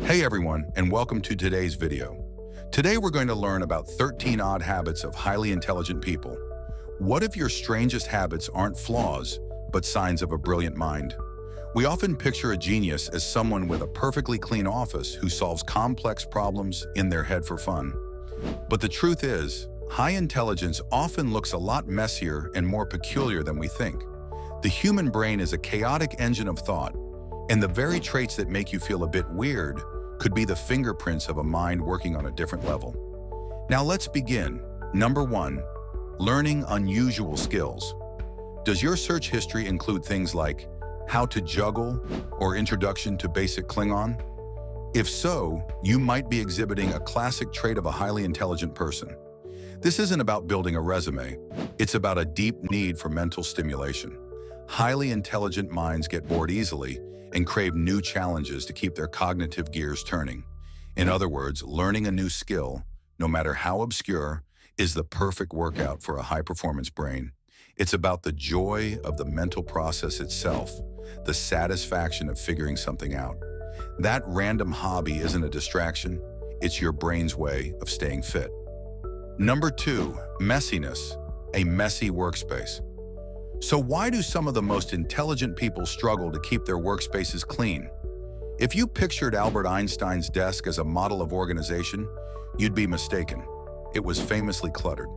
Hey everyone, and welcome to today's video. Today we're going to learn about 13 odd habits of highly intelligent people. What if your strangest habits aren't flaws, but signs of a brilliant mind? We often picture a genius as someone with a perfectly clean office who solves complex problems in their head for fun. But the truth is, high intelligence often looks a lot messier and more peculiar than we think. The human brain is a chaotic engine of thought, and the very traits that make you feel a bit weird could be the fingerprints of a mind working on a different level. Now let's begin. Number 1, learning unusual skills. Does your search history include things like how to juggle or introduction to basic Klingon? If so, you might be exhibiting a classic trait of a highly intelligent person. This isn't about building a resume, it's about a deep need for mental stimulation. Highly intelligent minds get bored easily and crave new challenges to keep their cognitive gears turning. In other words, learning a new skill, no matter how obscure, is the perfect workout for a high-performance brain. It's about the joy of the mental process itself, the satisfaction of figuring something out. That random hobby isn't a distraction, it's your brain's way of staying fit. Number 2, messiness, a messy workspace. So why do some of the most intelligent people struggle to keep their workspaces clean? If you pictured Albert Einstein's desk as a model of organization, you'd be mistaken. It was famously cluttered.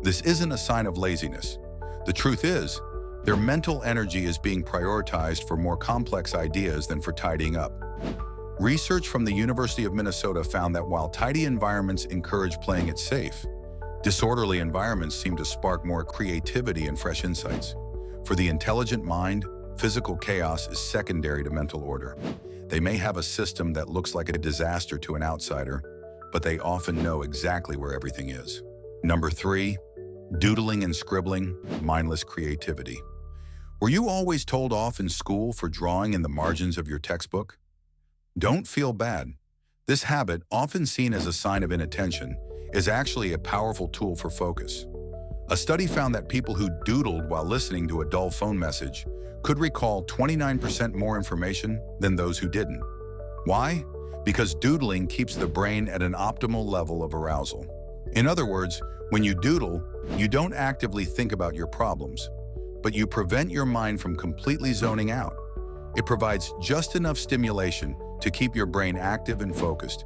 This isn't a sign of laziness. The truth is, their mental energy is being prioritized for more complex ideas than for tidying up. Research from the University of Minnesota found that while tidy environments encourage playing it safe, disorderly environments seem to spark more creativity and fresh insights. For the intelligent mind, physical chaos is secondary to mental order. They may have a system that looks like a disaster to an outsider, but they often know exactly where everything is. Number 3, doodling and scribbling, mindless creativity. Were you always told off in school for drawing in the margins of your textbook? Don't feel bad. This habit, often seen as a sign of inattention, is actually a powerful tool for focus. A study found that people who doodled while listening to a dull phone message could recall 29% more information than those who didn't. Why? Because doodling keeps the brain at an optimal level of arousal. In other words, when you doodle, you don't actively think about your problems, but you prevent your mind from completely zoning out. It provides just enough stimulation to keep your brain active and focused,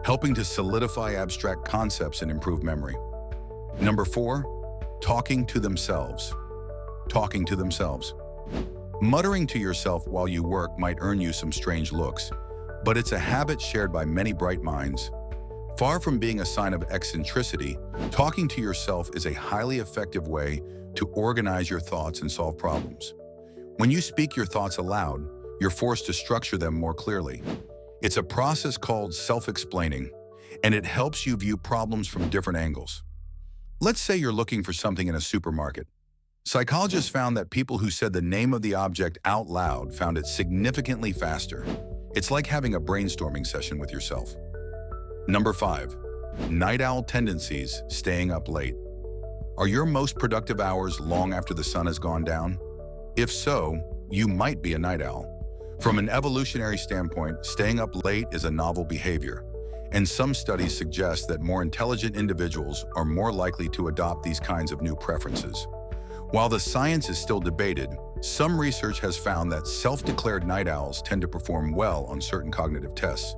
helping to solidify abstract concepts and improve memory. Number 4, talking to themselves. Talking to themselves. Muttering to yourself while you work might earn you some strange looks, but it's a habit shared by many bright minds. Far from being a sign of eccentricity, talking to yourself is a highly effective way to organize your thoughts and solve problems. When you speak your thoughts aloud, you're forced to structure them more clearly. It's a process called self-explaining, and it helps you view problems from different angles. Let's say you're looking for something in a supermarket. Psychologists found that people who said the name of the object out loud found it significantly faster. It's like having a brainstorming session with yourself. Number 5, night owl tendencies, staying up late. Are your most productive hours long after the sun has gone down? If so, you might be a night owl. From an evolutionary standpoint, staying up late is a novel behavior, and some studies suggest that more intelligent individuals are more likely to adopt these kinds of new preferences. While the science is still debated, some research has found that self-declared night owls tend to perform well on certain cognitive tests.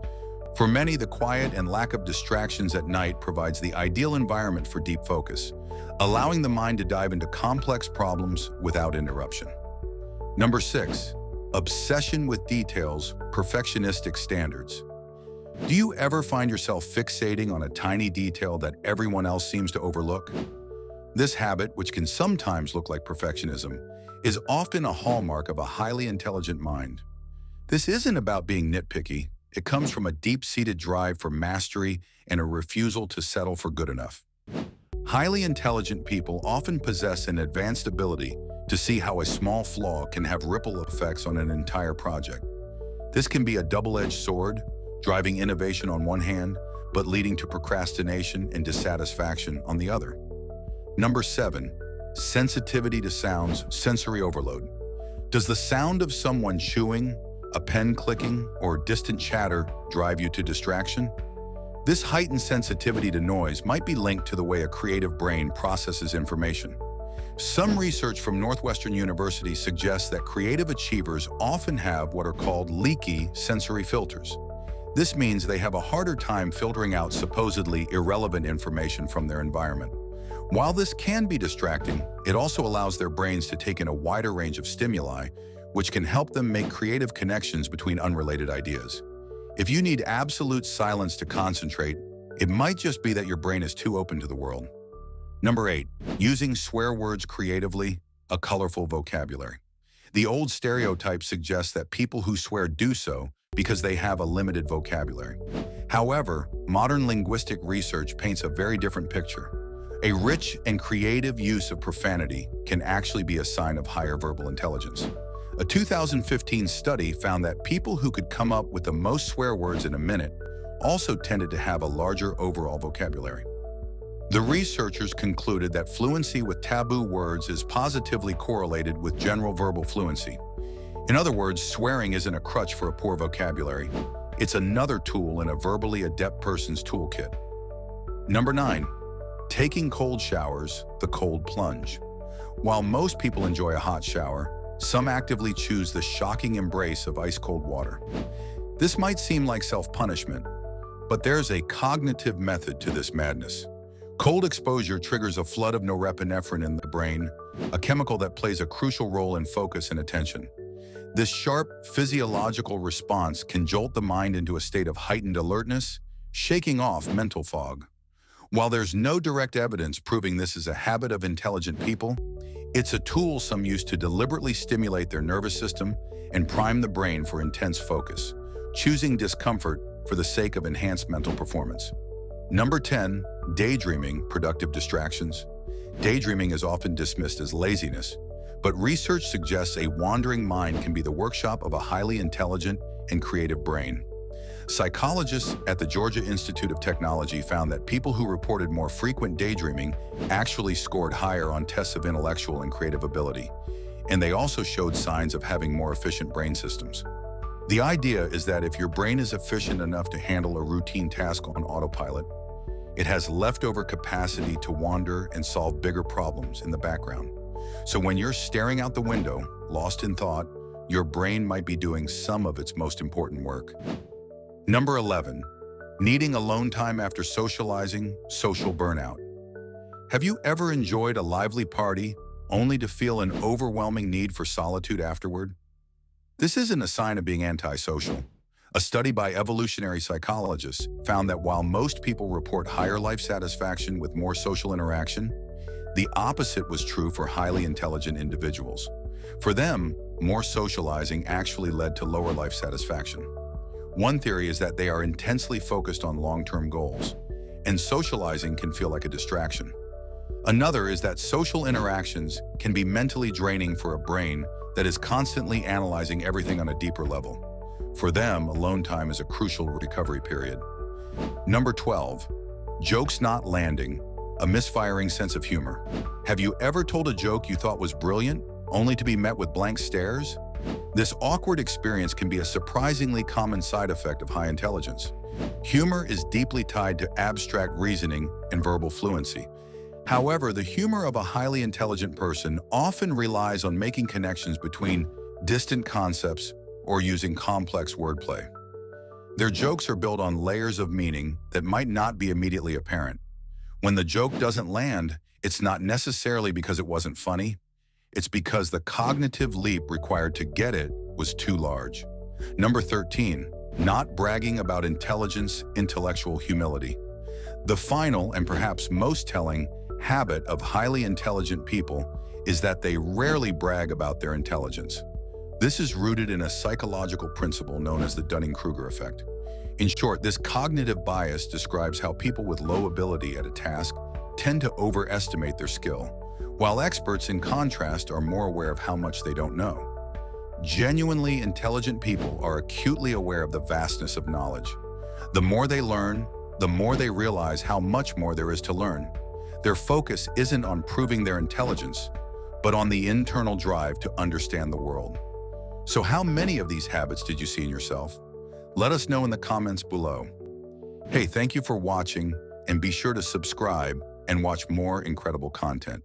For many, the quiet and lack of distractions at night provides the ideal environment for deep focus, allowing the mind to dive into complex problems without interruption. Number 6, obsession with details, perfectionistic standards. Do you ever find yourself fixating on a tiny detail that everyone else seems to overlook? This habit, which can sometimes look like perfectionism, is often a hallmark of a highly intelligent mind. This isn't about being nitpicky. It comes from a deep-seated drive for mastery and a refusal to settle for good enough. Highly intelligent people often possess an advanced ability to see how a small flaw can have ripple effects on an entire project. This can be a double-edged sword, driving innovation on one hand, but leading to procrastination and dissatisfaction on the other. Number 7, sensitivity to sounds, sensory overload. Does the sound of someone chewing, a pen clicking, or distant chatter drive you to distraction? This heightened sensitivity to noise might be linked to the way a creative brain processes information. Some research from Northwestern University suggests that creative achievers often have what are called leaky sensory filters. This means they have a harder time filtering out supposedly irrelevant information from their environment. While this can be distracting, it also allows their brains to take in a wider range of stimuli, which can help them make creative connections between unrelated ideas. If you need absolute silence to concentrate, it might just be that your brain is too open to the world. Number 8, using swear words creatively, a colorful vocabulary. The old stereotype suggests that people who swear do so because they have a limited vocabulary. However, modern linguistic research paints a very different picture. A rich and creative use of profanity can actually be a sign of higher verbal intelligence. A 2015 study found that people who could come up with the most swear words in a minute also tended to have a larger overall vocabulary. The researchers concluded that fluency with taboo words is positively correlated with general verbal fluency. In other words, swearing isn't a crutch for a poor vocabulary. It's another tool in a verbally adept person's toolkit. Number 9, taking cold showers, the cold plunge. While most people enjoy a hot shower, some actively choose the shocking embrace of ice-cold water. This might seem like self-punishment, but there's a cognitive method to this madness. Cold exposure triggers a flood of norepinephrine in the brain, a chemical that plays a crucial role in focus and attention. This sharp physiological response can jolt the mind into a state of heightened alertness, shaking off mental fog. While there's no direct evidence proving this is a habit of intelligent people, it's a tool some use to deliberately stimulate their nervous system and prime the brain for intense focus, choosing discomfort for the sake of enhanced mental performance. Number 10, daydreaming, productive distractions. Daydreaming is often dismissed as laziness, but research suggests a wandering mind can be the workshop of a highly intelligent and creative brain. Psychologists at the Georgia Institute of Technology found that people who reported more frequent daydreaming actually scored higher on tests of intellectual and creative ability, and they also showed signs of having more efficient brain systems. The idea is that if your brain is efficient enough to handle a routine task on autopilot, it has leftover capacity to wander and solve bigger problems in the background. So when you're staring out the window, lost in thought, your brain might be doing some of its most important work. Number 11, needing alone time after socializing, social burnout. Have you ever enjoyed a lively party only to feel an overwhelming need for solitude afterward? This isn't a sign of being antisocial. A study by evolutionary psychologists found that while most people report higher life satisfaction with more social interaction, the opposite was true for highly intelligent individuals. For them, more socializing actually led to lower life satisfaction. One theory is that they are intensely focused on long-term goals, and socializing can feel like a distraction. Another is that social interactions can be mentally draining for a brain that is constantly analyzing everything on a deeper level. For them, alone time is a crucial recovery period. Number 12, jokes not landing, a misfiring sense of humor. Have you ever told a joke you thought was brilliant, only to be met with blank stares? This awkward experience can be a surprisingly common side effect of high intelligence. Humor is deeply tied to abstract reasoning and verbal fluency. However, the humor of a highly intelligent person often relies on making connections between distant concepts or using complex wordplay. Their jokes are built on layers of meaning that might not be immediately apparent. When the joke doesn't land, it's not necessarily because it wasn't funny. It's because the cognitive leap required to get it was too large. Number 13, not bragging about intelligence, intellectual humility. The final and perhaps most telling habit of highly intelligent people is that they rarely brag about their intelligence. This is rooted in a psychological principle known as the Dunning-Kruger effect. In short, this cognitive bias describes how people with low ability at a task tend to overestimate their skill, while experts, in contrast, are more aware of how much they don't know. Genuinely intelligent people are acutely aware of the vastness of knowledge. The more they learn, the more they realize how much more there is to learn. Their focus isn't on proving their intelligence, but on the internal drive to understand the world. So how many of these habits did you see in yourself? Let us know in the comments below. Hey, thank you for watching, and be sure to subscribe and watch more incredible content.